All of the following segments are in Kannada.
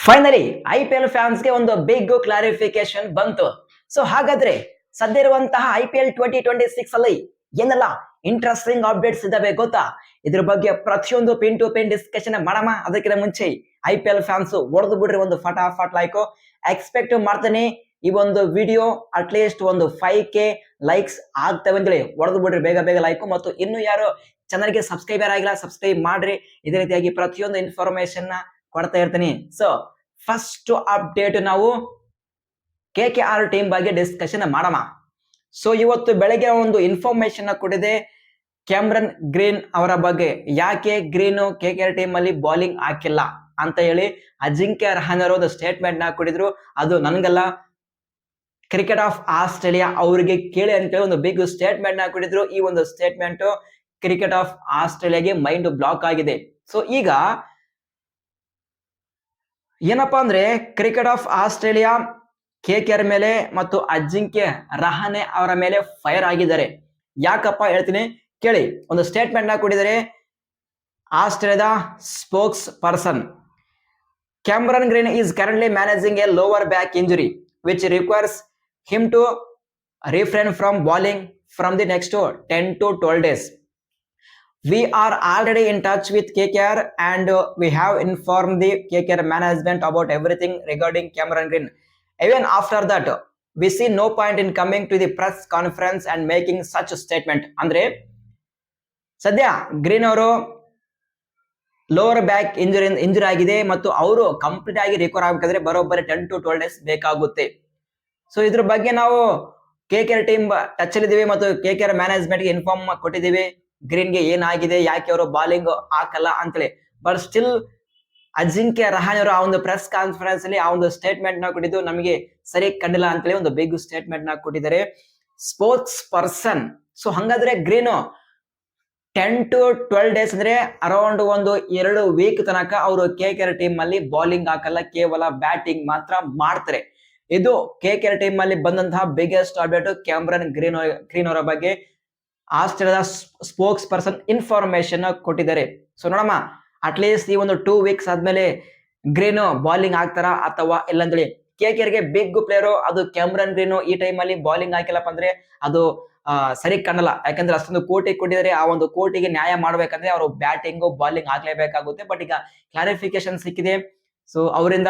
ಫೈನಲಿ ಐಪಿಎಲ್ ಫ್ಯಾನ್ಸ್ಗೆ ಒಂದು ಬಿಗ್ ಕ್ಲಾರಿಫಿಕೇಶನ್ ಬಂತು. ಸೊ ಹಾಗಾದ್ರೆ ಸದ್ಯ ಇರುವಂತಹ IPL 2026 ಅಲ್ಲಿ ಏನೆಲ್ಲ ಇಂಟ್ರೆಸ್ಟಿಂಗ್ ಅಪ್ಡೇಟ್ಸ್ ಇದಾವೆ ಗೊತ್ತಾ? ಇದ್ರ ಬಗ್ಗೆ ಪ್ರತಿಯೊಂದು ಪಿನ್ ಟು ಪಿನ್ ಡಿಸ್ಕಷನ್ ಮಾಡಮ್ಮ. ಅದಕ್ಕಿಂತ ಮುಂಚೆ IPL ಫ್ಯಾನ್ಸ್ ಹೊಡೆದು ಬಿಡ್ರಿ ಒಂದು ಫಟಾಫಟ್ ಲೈಕ್. ಎಕ್ಸ್ಪೆಕ್ಟ್ ಮಾಡ್ತೇನೆ ಈ ಒಂದು ವಿಡಿಯೋ ಅಟ್ಲೀಸ್ಟ್ ಒಂದು 5K ಲೈಕ್ಸ್ ಆಗ್ತವೆ ಅಂತೇಳಿ ಹೊಡೆದು ಬಿಡ್ರಿ ಬೇಗ ಬೇಗ ಲೈಕ್. ಮತ್ತು ಇನ್ನು ಯಾರು ಚಾನಲ್ಗೆ ಸಬ್ಸ್ಕ್ರೈಬರ್ ಆಗಿಲ್ಲ ಸಬ್ಸ್ಕ್ರೈಬ್ ಮಾಡ್ರಿ. ಇದೇ ರೀತಿಯಾಗಿ ಪ್ರತಿಯೊಂದು ಇನ್ಫಾರ್ಮೇಶನ್ ಕೊಡ್ತಾ ಇರ್ತೀನಿ. ಸೊ ಫಸ್ಟ್ ಅಪ್ಡೇಟ್ ನಾವು KKR ಟೀಮ್ ಬಗ್ಗೆ ಡಿಸ್ಕಷನ್ ಮಾಡೋಣ. ಸೊ ಇವತ್ತು ಬೆಳಗ್ಗೆ ಒಂದು ಇನ್ಫಾರ್ಮೇಶನ್ ಕೊಟ್ಟಿದೆ ಕ್ಯಾಮ್ರನ್ ಗ್ರೀನ್ ಅವರ ಬಗ್ಗೆ. ಯಾಕೆ ಗ್ರೀನ್ KKR ಟೀಮ್ ಅಲ್ಲಿ ಬೌಲಿಂಗ್ ಹಾಕಿಲ್ಲ ಅಂತ ಹೇಳಿ ಅಜಿಂಕ್ಯ ರಹಾನೆ ಅವರು ಒಂದು ಸ್ಟೇಟ್ಮೆಂಟ್ ನ ಕೊಟ್ಟಿದ್ರು. ಅದು ನನ್ಗಲ್ಲ, ಕ್ರಿಕೆಟ್ ಆಫ್ ಆಸ್ಟ್ರೇಲಿಯಾ ಅವರಿಗೆ ಕೇಳಿ ಅಂತೇಳಿ ಒಂದು ಬಿಗ್ ಸ್ಟೇಟ್ಮೆಂಟ್ ನ ಕೊಟ್ಟಿದ್ರು. ಈ ಒಂದು ಸ್ಟೇಟ್ಮೆಂಟ್ ಕ್ರಿಕೆಟ್ ಆಫ್ ಆಸ್ಟ್ರೇಲಿಯಾಗೆ ಮೈಂಡ್ ಬ್ಲಾಕ್ ಆಗಿದೆ. ಸೊ ಈಗ ಏನಪ್ಪಾ ಅಂದ್ರೆ ಕ್ರಿಕೆಟ್ ಆಫ್ ಆಸ್ಟ್ರೇಲಿಯಾ KKR ಮೇಲೆ ಮತ್ತು ಅಜಿಂಕ್ಯ ರಹಾನೆ ಅವರ ಮೇಲೆ ಫೈರ್ ಆಗಿದ್ದಾರೆ. ಯಾಕಪ್ಪ ಹೇಳ್ತೀನಿ ಕೇಳಿ. ಒಂದು ಸ್ಟೇಟ್ಮೆಂಟ್ ನ ಕೊಟ್ಟಿದ್ದಾರೆ ಆಸ್ಟ್ರೇಲಿಯಾದ spokes person. Cameron green is currently managing a lower back injury which requires him to refrain from bowling from the next 10 to 12 days. We are already in touch with KKR and we have informed the KKR management about everything regarding Cameron Green. Even after that, we see no point in coming to the press conference and making such a statement. ಅಂದ್ರೆ ಸದ್ಯ ಗ್ರೀನ್ ಅವರು ಲೋವರ್ ಬ್ಯಾಕ್ ಇಂಜುರಿ ಆಗಿದೆ ಮತ್ತು ಅವರು ಕಂಪ್ಲೀಟ್ ಆಗಿ ರಿಕವರ್ ಆಗಬೇಕಾದ್ರೆ ಬರೋಬ್ಬರಿ 10 to 12 ಡೇಸ್ ಬೇಕಾಗುತ್ತೆ. ಸೊ ಇದ್ರ ಬಗ್ಗೆ ನಾವು KKR ಟೀಮ್ ಟಚ್ ಅಲ್ಲಿ ಇದೀವಿ ಮತ್ತು KKR ಮ್ಯಾನೇಜ್ಮೆಂಟ್ ಗೆ ಇನ್ಫಾರ್ಮ್ ಕೊಟ್ಟಿದ್ದೀವಿ ಗ್ರೀನ್ ಗೆ ಏನಾಗಿದೆ, ಯಾಕೆ ಅವರು ಬಾಲಿಂಗ್ ಹಾಕಲ್ಲ ಅಂತೇಳಿ. ಬಟ್ ಸ್ಟಿಲ್ ಅಜಿಂಕ್ಯ ರಹಾನೆ ಅವರು ಆ ಒಂದು ಪ್ರೆಸ್ ಕಾನ್ಫರೆನ್ಸ್ ಅಲ್ಲಿ ಆ ಒಂದು ಸ್ಟೇಟ್ಮೆಂಟ್ ನ ಕೊಟ್ಟಿದ್ದು ನಮಗೆ ಸರಿ ಕಂಡಿಲ್ಲ ಅಂತೇಳಿ ಒಂದು ಬಿಗ್ ಸ್ಟೇಟ್ಮೆಂಟ್ ನ ಕೊಟ್ಟಿದ್ದಾರೆ ಸ್ಪೋಕ್ಸ್ ಪರ್ಸನ್. ಸೊ ಹಂಗಾದ್ರೆ ಗ್ರೀನ್ 10 to 12 ಡೇಸ್ ಅಂದ್ರೆ ಅರೌಂಡ್ ಒಂದು 2 ವೀಕ್ ತನಕ ಅವರು KKR ಟೀಮ್ ಅಲ್ಲಿ ಬೌಲಿಂಗ್ ಹಾಕಲ್ಲ, ಕೇವಲ ಬ್ಯಾಟಿಂಗ್ ಮಾತ್ರ ಮಾಡ್ತಾರೆ. ಇದು KKR ಟೀಮ್ ಅಲ್ಲಿ ಬಂದಂತಹ ಬಿಗ್ಗೆಸ್ಟ್ ಅಪ್ಡೇಟ್ ಕ್ಯಾಮ್ರನ್ ಗ್ರೀನ್ ಅವರ ಬಗ್ಗೆ ಆಸ್ಟ್ರೇಲಿಯಾದ ಸ್ಪೋಕ್ಸ್ ಪರ್ಸನ್ ಇನ್ಫಾರ್ಮೇಶನ್ ಕೊಟ್ಟಿದ್ದಾರೆ. ಸೊ ನೋಡಮ್ಮ, ಅಟ್ಲೀಸ್ಟ್ ಈ ಒಂದು 2 ವೀಕ್ಸ್ ಆದ್ಮೇಲೆ ಗ್ರೀನ್ ಬೌಲಿಂಗ್ ಹಾಕ್ತಾರ ಅಥವಾ ಇಲ್ಲ ಅಂತೇಳಿ. KKR ಗೆ ಬಿಗ್ ಪ್ಲೇಯರ್ ಅದು ಕ್ಯಾಮ್ರನ್ ಗ್ರೀನ್ ಈ ಟೈಮ್ ಅಲ್ಲಿ ಬೌಲಿಂಗ್ ಹಾಕಿಲ್ಲಪ್ಪ ಅಂದ್ರೆ ಅದು ಸರಿ ಕಾಣಲ್ಲ. ಯಾಕಂದ್ರೆ ಅಷ್ಟೊಂದು ಕೋಟಿ ಕೊಟ್ಟಿದ್ದಾರೆ, ಆ ಒಂದು ಕೋಟಿಗೆ ನ್ಯಾಯ ಮಾಡ್ಬೇಕಂದ್ರೆ ಅವರು ಬ್ಯಾಟಿಂಗ್ ಬೌಲಿಂಗ್ ಹಾಕ್ಲೇಬೇಕಾಗುತ್ತೆ. ಬಟ್ ಈಗ ಕ್ಲಾರಿಫಿಕೇಶನ್ ಸಿಕ್ಕಿದೆ ಸೊ ಅವರಿಂದ.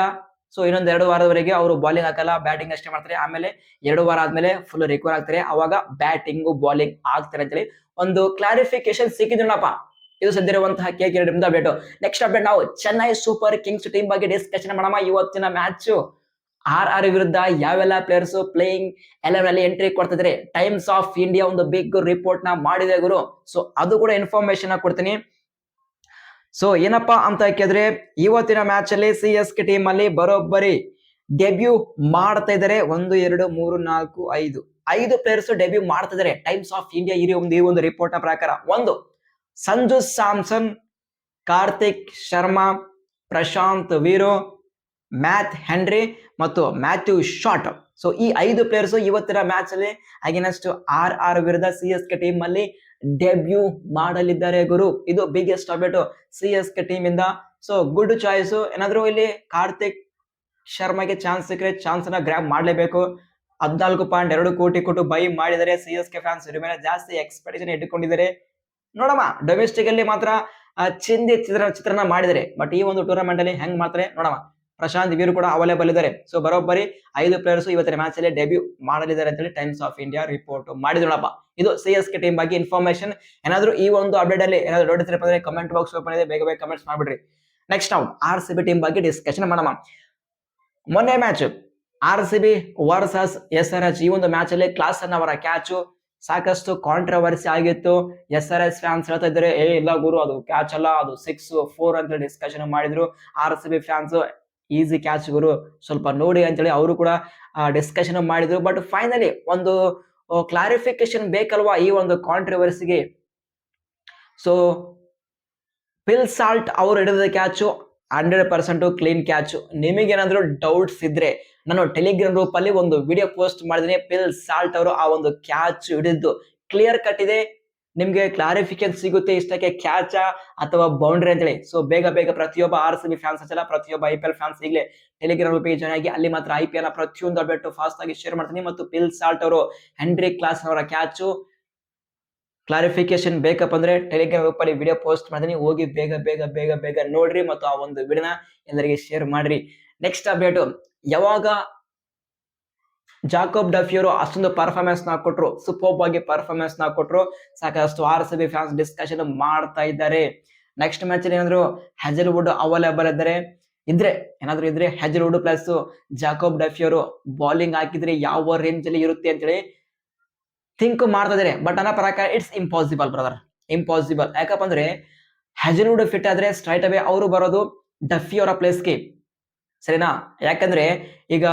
ಸೊ ಇನ್ನೊಂದು 2 ವಾರದವರೆಗೆ ಅವರು ಬೌಲಿಂಗ್ ಹಾಕಲ್ಲ, ಬ್ಯಾಟಿಂಗ್ ಅಷ್ಟೇ ಮಾಡ್ತಾರೆ. ಆಮೇಲೆ 2 ವಾರ ಆದ್ಮೇಲೆ ಫುಲ್ ರಿಕವರ್ ಆಗ್ತಾರೆ, ಅವಾಗ ಬ್ಯಾಟಿಂಗ್ ಬೌಲಿಂಗ್ ಆಗ್ತಾರೆ ಅಂತೇಳಿ ಒಂದು ಕ್ಲಾರಿಫಿಕೇಶನ್ ಸಿಕ್ಕಿದ್ರಲ್ಲಪ್ಪ. ಇದು ಸದ್ಯ ಇರುವಂತಹ KKR team update. Next update ನಾವು ಚೆನ್ನೈ ಸೂಪರ್ ಕಿಂಗ್ಸ್ ಟೀಮ್ ಬಗ್ಗೆ ಡಿಸ್ಕಷನ್ ಮಾಡೋಣ. ಇವತ್ತಿನ ಮ್ಯಾಚ್ RR ವಿರುದ್ಧ ಯಾವೆಲ್ಲ ಪ್ಲೇಯರ್ಸ್ ಪ್ಲೇಯಿಂಗ್ 11 ಅಲ್ಲಿ ಎಂಟ್ರಿ ಕೊಡ್ತಿದ್ರೆ ಟೈಮ್ಸ್ ಆಫ್ ಇಂಡಿಯಾ ಒಂದು ಬಿಗ್ ರಿಪೋರ್ಟ್ ನ ಮಾಡಿದೆ ಗುರು. ಸೊ ಅದು ಕೂಡ ಇನ್ಫಾರ್ಮೇಶನ್ ಕೊಡ್ತೀನಿ. ಸೊ ಏನಪ್ಪಾ ಅಂತ ಕೇಳಿದ್ರೆ ಇವತ್ತಿನ ಮ್ಯಾಚ್ ಅಲ್ಲಿ CSK ಟೀಮ್ ಅಲ್ಲಿ ಬರೋಬ್ಬರಿ ಡೆಬ್ಯೂ ಮಾಡ್ತಾ ಇದ್ದಾರೆ. 1 2 3 4 5 ಪ್ಲೇಯರ್ಸ್ ಡೆಬ್ಯೂ ಮಾಡ್ತಾ ಇದ್ದಾರೆ ಟೈಮ್ಸ್ ಆಫ್ ಇಂಡಿಯಾ ಈ ಒಂದು ರಿಪೋರ್ಟ್ ನ ಪ್ರಕಾರ. 1 ಸಂಜು ಸ್ಯಾಮ್ಸನ್, ಕಾರ್ತಿಕ್ ಶರ್ಮಾ, ಪ್ರಶಾಂತ್ ವೀರು, ಮ್ಯಾಥ್ ಹೆನ್ರಿ ಮತ್ತು ಮ್ಯಾಥ್ಯೂ ಶಾಟ್. ಸೊ ಈ 5 ಪ್ಲೇಯರ್ಸ್ ಇವತ್ತಿನ ಮ್ಯಾಚ್ ಅಲ್ಲಿ ಅಗೇನ್ಸ್ಟ್ RR ವಿರುದ್ಧ CSK ಟೀಮ್ ಅಲ್ಲಿ ಡೆಬ್ಯೂ ಮಾಡಲಿದ್ದಾರೆ ಗುರು. ಇದು ಬಿಗ್ಗೆಸ್ಟ್ ಅಪ್ಡೇಟ್ CSK ಟೀಮ್ ಇಂದ. So good choice. ಏನಾದ್ರು ಇಲ್ಲಿ ಕಾರ್ತಿಕ್ ಶರ್ಮಾಗೆ ಚಾನ್ಸ್ ಸಿಕ್ಕರೆ ಚಾನ್ಸ್ ನ ಗ್ರ್ಯಾಬ್ ಮಾಡ್ಲೇಬೇಕು. 14.2 ಕೋಟಿ ಕೊಟ್ಟು ಬೈ ಮಾಡಿದರೆ CSK ಫ್ಯಾನ್ಸ್ ಇದ್ರ ಮೇಲೆ ಜಾಸ್ತಿ ಎಕ್ಸ್ಪೆಕ್ಟೇಷನ್ ಇಟ್ಟುಕೊಂಡಿದ್ದಾರೆ. ನೋಡಮ್ಮ, ಡೊಮೆಸ್ಟಿಕ್ ಅಲ್ಲಿ ಮಾತ್ರ ಚಿತ್ರನ ಮಾಡಿದರೆ, ಬಟ್ ಈ ಒಂದು ಟೂರ್ನಮೆಂಟ್ ಅಲ್ಲಿ ಹೆಂಗ್ ಮಾಡ್ತಾರೆ ನೋಡಮ್ಮ. ಪ್ರಶಾಂತ್ ವೀರು ಕೂಡ ಅವೈಲೇಬಲ್ ಇದ್ದಾರೆ. ಸೊ ಬರೋಬ್ಬರಿ 5 ಪ್ಲೇಯರ್ಸ್ ಇವತ್ತಿನ ಮ್ಯಾಚ್ ಅಲ್ಲಿ ಡೆಬ್ಯೂ ಮಾಡಲಿದ್ದಾರೆ ಅಂತೇಳಿ ಟೈಮ್ಸ್ ಆಫ್ ಇಂಡಿಯಾ ರಿಪೋರ್ಟ್ ಮಾಡಿದ್ರಪ್ಪ. ಇದು CSK ಟೀಮ್ ಬಗ್ಗೆ ಇನ್ಫಾರ್ಮೇಶನ್. ಏನಾದ್ರು ಈ ಒಂದು ಅಪ್ಡೇಟ್ ಅಲ್ಲಿ ಏನಾದ್ರು ನೋಡಿದ್ರೆ ಅಂದ್ರೆ ಕಮೆಂಟ್ ಬಾಕ್ಸ್ ಓಪನ್ ಇದೆ, ಬೇಗ ಬೇಗ ಕಮೆಂಟ್ಸ್ ಮಾಡ್ಬಿಡ್ರಿ. ನೆಕ್ಸ್ಟ್ ನಾವು RCB ಟೀಮ್ ಬಗ್ಗೆ ಡಿಸ್ಕಷನ್ ಮಾಡೋಣ. ಮೊನ್ನೆ ಮ್ಯಾಚ್ RCB ವರ್ಸಸ್ SRH ಈ ಒಂದು ಮ್ಯಾಚ್ ಅಲ್ಲಿ ಕ್ಲಾಸನ್ ಅವರ ಕ್ಯಾಚ್ ಸಾಕಷ್ಟು ಕಾಂಟ್ರವರ್ಸಿ ಆಗಿತ್ತು. SRH ಫ್ಯಾನ್ಸ್ ಹೇಳ್ತಾ ಇದ್ದಾರೆ ಇಲ್ಲ ಗುರು ಅದು ಕ್ಯಾಚ್ ಅಲ್ಲ, ಅದು 6-4 ಅಂತ ಡಿಸ್ಕಷನ್ ಮಾಡಿದ್ರು. RCB ಫ್ಯಾನ್ಸ್ ಈಸಿ ಕ್ಯಾಚ್ ಗುರು, ಸ್ವಲ್ಪ ನೋಡಿ ಅಂತೇಳಿ ಅವರು ಕೂಡ ಡಿಸ್ಕಷನ್ ಮಾಡಿದ್ರು. ಬಟ್ ಫೈನಲಿ ಒಂದು ಕ್ಲಾರಿಫಿಕೇಶನ್ ಬೇಕಲ್ವಾ ಈ ಒಂದು ಕಾಂಟ್ರವರ್ಸಿಗೆ. ಸೊ ಪಿಲ್ ಸಾಲ್ಟ್ ಅವರು ಹಿಡಿದ ಕ್ಯಾಚ್ 100% ಕ್ಲೀನ್ ಕ್ಯಾಚ್. ನಿಮಗೇನಾದ್ರೂ ಡೌಟ್ಸ್ ಇದ್ರೆ ನಾನು ಟೆಲಿಗ್ರಾಮ್ ಗ್ರೂಪ್ ಅಲ್ಲಿ ಒಂದು ವಿಡಿಯೋ ಪೋಸ್ಟ್ ಮಾಡಿದ್ದೀನಿ. ಪಿಲ್ ಸಾಲ್ಟ್ ಅವರು ಆ ಒಂದು ಕ್ಯಾಚ್ ಹಿಡಿದು ಕ್ಲಿಯರ್ ಕಟ್ ಇದೆ. ನಿಮ್ಗೆ ಕ್ಲಾರಿಫಿಕೇಶನ್ ಸಿಗುತ್ತೆ ಇಷ್ಟಕ್ಕೆ ಕ್ಯಾಚ ಅಥವಾ ಬೌಂಡ್ರಿ ಅಂತೇಳಿ. ಸೊ ಬೇಗ ಬೇಗ ಪ್ರತಿಯೊಬ್ಬ RCB ಫ್ಯಾನ್ಸ್ ಅಷ್ಟಲ್ಲ, ಪ್ರತಿಯೊಬ್ಬ IPL ಫ್ಯಾನ್ಸ್ ಈಗಲೇ ಟೆಲಿಗ್ರಾಮ್ ಪೇಜ್ ಆಗಿ ಅಲ್ಲಿ ಮಾತ್ರ IPL ಪ್ರತಿಯೊಂದು ಅಪ್ಡೇಟ್ ಫಾಸ್ಟ್ ಆಗಿ ಶೇರ್ ಮಾಡ್ತೀನಿ. ಮತ್ತು ಪಿಲ್ ಸಾಲ್ಟ್ ಅವರು ಹೆನ್ರಿ ಕ್ಲಾಸ್ ಅವರ ಕ್ಯಾಚು ಕ್ಲಾರಿಫಿಕೇಶನ್ ಬೇಕಪ್ಪ ಅಂದ್ರೆ ಟೆಲಿಗ್ರಾಮ್ ಗ್ರೂಪ್ ಅಲ್ಲಿ ವಿಡಿಯೋ ಪೋಸ್ಟ್ ಮಾಡ್ತೀನಿ, ಹೋಗಿ ಬೇಗ ಬೇಗ ಬೇಗ ಬೇಗ ನೋಡ್ರಿ ಮತ್ತು ಆ ಒಂದು ವಿಡಿಯೋನ ಎಲ್ಲರಿಗೆ ಶೇರ್ ಮಾಡ್ರಿ. ನೆಕ್ಸ್ಟ್ ಅಪ್ಡೇಟ್, ಯಾವಾಗ ಜಾಕೋಬ್ ಡಫಿ ಅವರು ಅಷ್ಟೊಂದು ಪರ್ಫಾರ್ಮೆನ್ಸ್ ನ ಕೊಟ್ರು, ಸೂಪರ್ ಆಗಿ ಪರ್ಫಾರ್ಮೆನ್ಸ್ ನ ಕೊಟ್ರು, ಸಾಕಷ್ಟು RCB ಫ್ಯಾನ್ಸ್ ಡಿಸ್ಕಷನ್ ಮಾಡ್ತಾ ಇದ್ದಾರೆ. ನೆಕ್ಸ್ಟ್ ಮ್ಯಾಚ್ ಅಲ್ಲಿ ಏನಾದ್ರು ಹ್ಯಾಜಲ್ವುಡ್ ಅವೈಲೇಬಲ್ ಏನಾದ್ರು ಇದ್ರೆ ಹ್ಯಾಜಲ್ವುಡ್ ಪ್ಲಸ್ ಜಾಕೋಬ್ ಡಫಿ ಅವರು ಬೌಲಿಂಗ್ ಹಾಕಿದ್ರೆ ಯಾವ ರೇಂಜ್ ಅಲ್ಲಿ ಇರುತ್ತೆ ಅಂತೇಳಿ ಥಿಂಕ್ ಮಾಡ್ತಾ ಇದಾರೆ. ಬಟ್ ನನ್ನ ಪ್ರಕಾರ ಇಟ್ಸ್ ಇಂಪಾಸಿಬಲ್ ಬ್ರದರ್, ಇಂಪಾಸಿಬಲ್. ಯಾಕಪ್ಪ ಅಂದ್ರೆ ಹ್ಯಾಜಲ್ವುಡ್ ಫಿಟ್ ಆದ್ರೆ ಸ್ಟ್ರೈಟ್ ಅವೇ ಅವರು ಬರೋದು ಡಫಿ ಅವರ ಪ್ಲೇಸ್ಗೆ, ಸರಿನಾ? ಯಾಕಂದ್ರೆ ಈಗ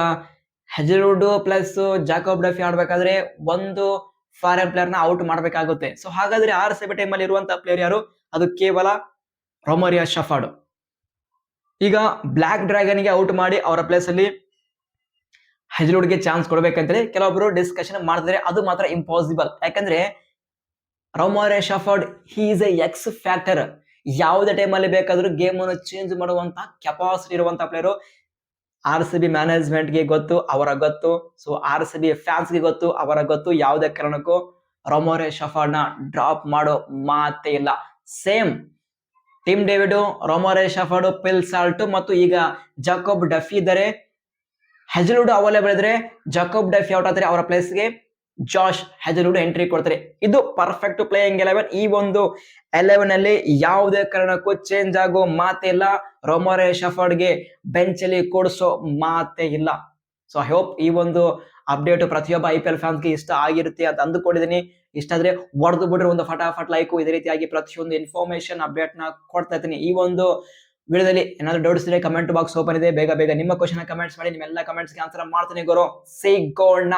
ಹ್ಯಾಜಲ್ವುಡ್ ಪ್ಲಸ್ ಜಾಕೋಬ್ ಡಫಿ ಆಡ್ಬೇಕಾದ್ರೆ ಒಂದು ಫಾರಿನ್ ಪ್ಲೇಯರ್ ನ ಔಟ್ ಮಾಡ್ಬೇಕಾಗುತ್ತೆ. ಸೊ ಹಾಗಾದ್ರೆ RCB ಟೈಮ್ ಅಲ್ಲಿ ಇರುವಂತಹ ಪ್ಲೇಯರ್ ಯಾರು? ಅದು ಕೇವಲ ರೊಮಾರಿಯೋ ಶೆಫರ್ಡ್. ಈಗ ಬ್ಲಾಕ್ ಡ್ರ್ಯಾಗನ್ ಗೆ ಔಟ್ ಮಾಡಿ ಅವರ ಪ್ಲೇಸ್ ಅಲ್ಲಿ ಹ್ಯಾಜಲ್ವುಡ್ ಗೆ ಚಾನ್ಸ್ ಕೊಡ್ಬೇಕಂತೇಳಿ ಕೆಲವೊಬ್ರು ಡಿಸ್ಕಷನ್ ಮಾಡಿದ್ರೆ ಅದು ಮಾತ್ರ ಇಂಪಾಸಿಬಲ್. ಯಾಕಂದ್ರೆ Romario Shepherd he is a X factor. ಯಾವುದೇ ಟೈಮ್ ಅಲ್ಲಿ ಬೇಕಾದ್ರೂ ಗೇಮ್ ಅನ್ನು ಚೇಂಜ್ ಮಾಡುವಂತ ಕೆಪಾಸಿಟಿ ಇರುವಂತ ಪ್ಲೇಯರು. RCB ಮ್ಯಾನೇಜ್ಮೆಂಟ್ ಗೆ ಗೊತ್ತು, ಅವರ ಗೊತ್ತು. ಸೊ RCB ಫ್ಯಾನ್ಸ್ ಗೆ ಗೊತ್ತು, ಅವರ ಗೊತ್ತು. ಯಾವುದೇ ಕಾರಣಕ್ಕೂ ರೊಮಾರಿಯೋ ಶೆಫರ್ಡ್ ನ ಡ್ರಾಪ್ ಮಾಡೋ ಮಾತೇ ಇಲ್ಲ. ಸೇಮ್ ಟಿಮ್ ಡೇವಿಡ್, ರೊಮಾರಿಯೋ ಶೆಫರ್ಡ್, ಪಿಲ್ ಸಾಲ್ಟ್ ಮತ್ತು ಈಗ ಜಾಕೋಬ್ ಡಫಿ ಇದ್ದಾರೆ. ಹ್ಯಾಜಲ್ವುಡ್ ಅವೈಲೇಬಲ್ ಇದ್ರೆ ಜಾಕೋಬ್ ಡಫಿ ಔಟ್ ಆದ್ರೆ ಅವರ ಪ್ಲೇಸ್ಗೆ ಜಾಶ್ ಹ್ಯಾಜಲ್ವುಡ್ ಎಂಟ್ರಿ ಕೊಡ್ತಾರೆ. ಇದು ಪರ್ಫೆಕ್ಟ್ ಪ್ಲೇಯಿಂಗ್ 11. ಈ ಒಂದು 11 ಅಲ್ಲಿ ಯಾವುದೇ ಕಾರಣಕ್ಕೂ ಚೇಂಜ್ ಆಗೋ ಮಾತೇ ಇಲ್ಲ. ರೊಮಾರಿಯೋ ಶೆಫರ್ಡ್ ಗೆ ಬೆಂಚ್ ಅಲ್ಲಿ ಕೂಡಿಸೋ ಮಾತೇ ಇಲ್ಲ. ಸೊ ಐ ಹೋಪ್ ಈ ಒಂದು ಅಪ್ಡೇಟ್ ಪ್ರತಿಯೊಬ್ಬ IPL ಫ್ಯಾನ್ಸ್ ಗೆ ಇಷ್ಟ ಆಗಿರುತ್ತೆ ಅಂತ ಅಂದುಕೊಂಡಿದ್ದೀನಿ. ಇಷ್ಟ ಆದ್ರೆ ಹೊಡೆದು ಬಿಡ್ರಿ ಒಂದು ಫಟಾಫಟ್ ಲೈಕ್. ಇದೇ ರೀತಿಯಾಗಿ ಪ್ರತಿಯೊಂದು ಇನ್ಫಾರ್ಮೇಶನ್ ಅಪ್ಡೇಟ್ ನ ಕೊಡ್ತಾ ಇರ್ತೀನಿ. ಈ ಒಂದು ವಿಡಿಯೋದಲ್ಲಿ ಏನಾದ್ರು ಡೌಟ್ಸ್ ಇದ್ರೆ ಕಮೆಂಟ್ ಬಾಕ್ಸ್ ಓಪನ್ ಇದೆ, ಬೇಗ ಬೇಗ ನಿಮ್ಮ ಕ್ವಶನ್ ಕಮೆಂಟ್ಸ್ ಮಾಡಿ. ನಿಮ್ಮೆಲ್ಲ ಕಮೆಂಟ್ಸ್ಗೆ ಆನ್ಸರ್ ಮಾಡ್ತೀನಿ ಗುರು. ಸಿಗೋಣ.